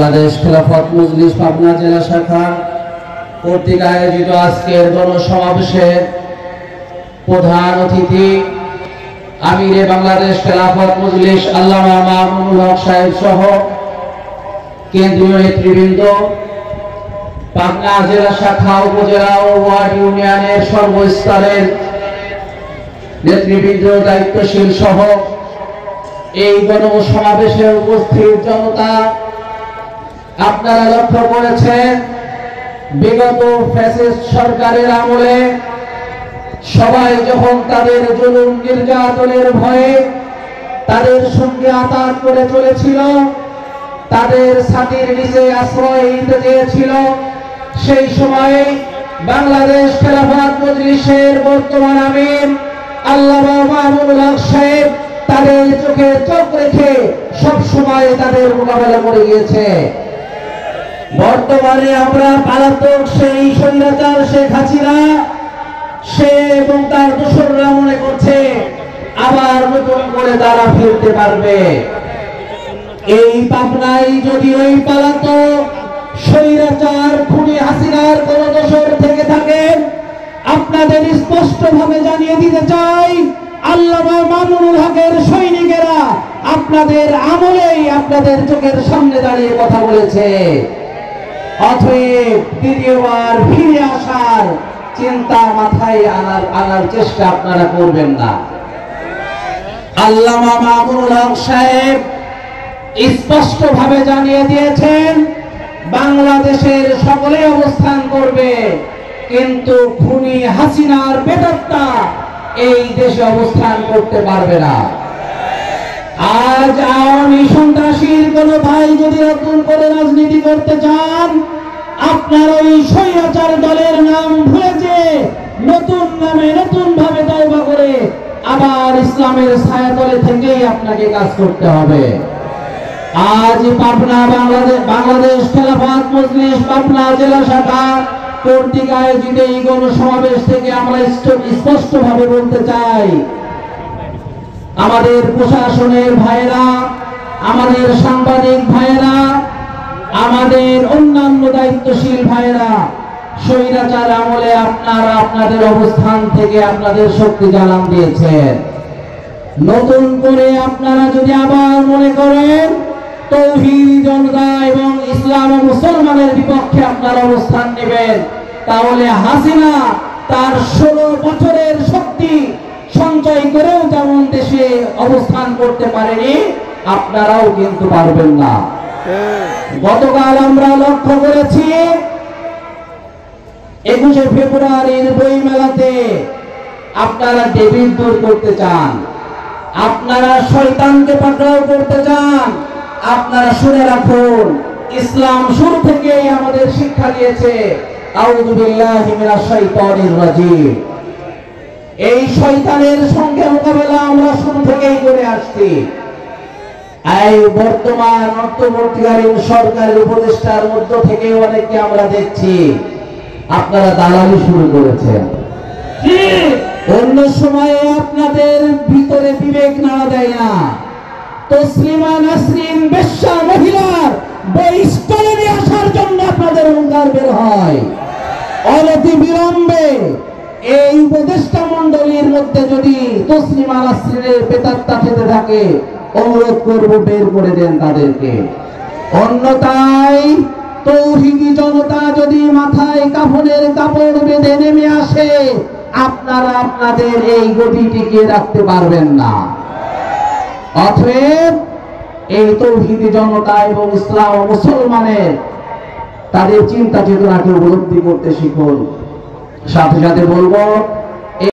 বাংলাদেশ খেলাফত মজলিস পাবনা জেলা শাখা কর্তৃক আয়োজিত আজকের গণসমাবেশের প্রধান অতিথি আমিরে বাংলাদেশ খেলাফত মজলিস আল্লামা মামুনুল হক সাহেব সহ কেন্দ্রীয় নেতৃবৃন্দ, পাবনা জেলা শাখা, উপজেলা ও ওয়ার্ড ইউনিয়নের সর্বস্তরের নেতৃবৃন্দ, দায়িত্বশীল সহ এই গণসমাবেশে উপস্থিত জনতা, আপনারা লক্ষ্য করেছেন বিগত ফ্যাসিস্ট সরকারের আমলে সবাই যখন তাদের জুলুম নির্যাতনের ভয়ে তাদের সঙ্গে আঘাত করে চলেছিল, তাদের ছাতির নিচে আশ্রয় নিতে চেয়েছিল, সেই সময়ে বাংলাদেশ খেলাফত মজলিসের বর্তমান আমির আল্লামা মামুনুল হক সাহেব তাদের চোখে চোখ রেখে সব সময় তাদের মোকাবেলা করে গিয়েছে। বর্তমানে আমরা পালাতক সেই স্বৈরাচার শেখ হাসিনা, সে এবং তার দোসররা মনে করছে আবার নতুন করে তারা ফিরতে পারবে। এই পাবনায় যদি ওই পালাতক স্বৈরাচার খুনি হাসিনার কোন দোসর থেকে থাকেন, আপনাদের স্পষ্ট ভাবে জানিয়ে দিতে চাই, আল্লামা মামুনুল হকের সৈনিকেরা আপনাদের আমলেই আপনাদের চোখের সামনে দাঁড়িয়ে কথা বলেছে। অতএব দ্বিতীয়বার ফিরে আসার চিন্তা মাথায় আনার চেষ্টা আপনারা করবেন না। আল্লামা মামুনুল হক সাহেব স্পষ্ট ভাবে জানিয়ে দিয়েছেন বাংলাদেশের সকলে অবস্থান করবে, কিন্তু খুনি হাসিনার বেটারটা এই দেশে অবস্থান করতে পারবে না। আজ আওয়ামী সন্ত্রাসীর কোন ভাই যদি নতুন করে রাজনীতি করতে চান, আপনার ওই স্বৈরাচার দলের নাম ভুলে যে নতুন নামে নতুন ভাবে তওবা করে আবার ইসলামের ছায়াতলে থেকেই আপনাকে কাজ করতে হবে। আজ পাবনা বাংলাদেশ খেলাফত মজলিস পাবনা জেলা শাখা কর্তৃক আয়োজিত এই গণসমাবেশ থেকে আমরা স্পষ্ট ভাবে বলতে চাই, আমাদের প্রশাসনের ভাইরা, আমাদের সাংবাদিক ভাইরা, আমাদের অন্যান্য দায়িত্বশীল ভাইরা, স্বৈরাচার আমলে আপনারা আপনাদের অবস্থান থেকে আপনাদের শক্তি জানান দিয়েছেন। নতুন করে আপনারা যদি আবার মনে করেন তৌহিদ জনতা এবং ইসলাম ও মুসলমানের বিপক্ষে আপনারা অবস্থান নেবেন, তাহলে হাসিনা তার 16 বছরের শক্তি সঞ্চয় করেও যেমন দেশে অবস্থান করতে পারেনি, আপনারাও কিন্তু পারবেন না। গতকাল আমরা লক্ষ্য করেছি 21শে ফেব্রুয়ারির বইমেলাতে আপনারা ডেভিড দূর করতে চান, আপনারা শয়তানকে পাকড়াও করতে চান। আপনারা শুনে রাখুন, ইসলাম শুরু থেকেই আমাদের শিক্ষা দিয়েছে আউযু বিল্লাহি মিনাশ শাইতানির রাজিম। এই শয়তানের সঙ্গে মোকাবেলা আমরা শুরু থেকেই করে আসছি। এই বর্তমান অন্তর্বর্তীকালীন সরকারের উপদেষ্টার মধ্য থেকে অনেককে আমরা দেখছি আপনারা দালালি শুরু করেছেন। অন্য সময়ে আপনাদের ভিতরে বিবেক নাড়া দেয় না। তসলিমা নাসরিন বেশ্যা মহিলার বহিষ্কারে নিয়ে আসার জন্য আপনাদের হুঙ্কার বের হয়। অনতি বিলম্বে এই উপদেষ্টা মণ্ডলীর মধ্যে যদি তসলিমা নাসরিনের বেতাত্তা খেতে থাকে, অনুরোধ করব বের করে দেন তাদেরকে। অন্যথায় তৌহিদি জনতা যদি মাথায় কাফনের কাপড় বেঁধে নেমে আসে, আপনারা আপনাদের এই গতি টিকিয়ে রাখতে পারবেন না। অতএব এই তৌহিদি জনতা এবং ইসলাম ও মুসলমানের তাদের চিন্তা চেতনাকে উপলব্ধি করতে শিখুন। সাথে সাথে বলবো,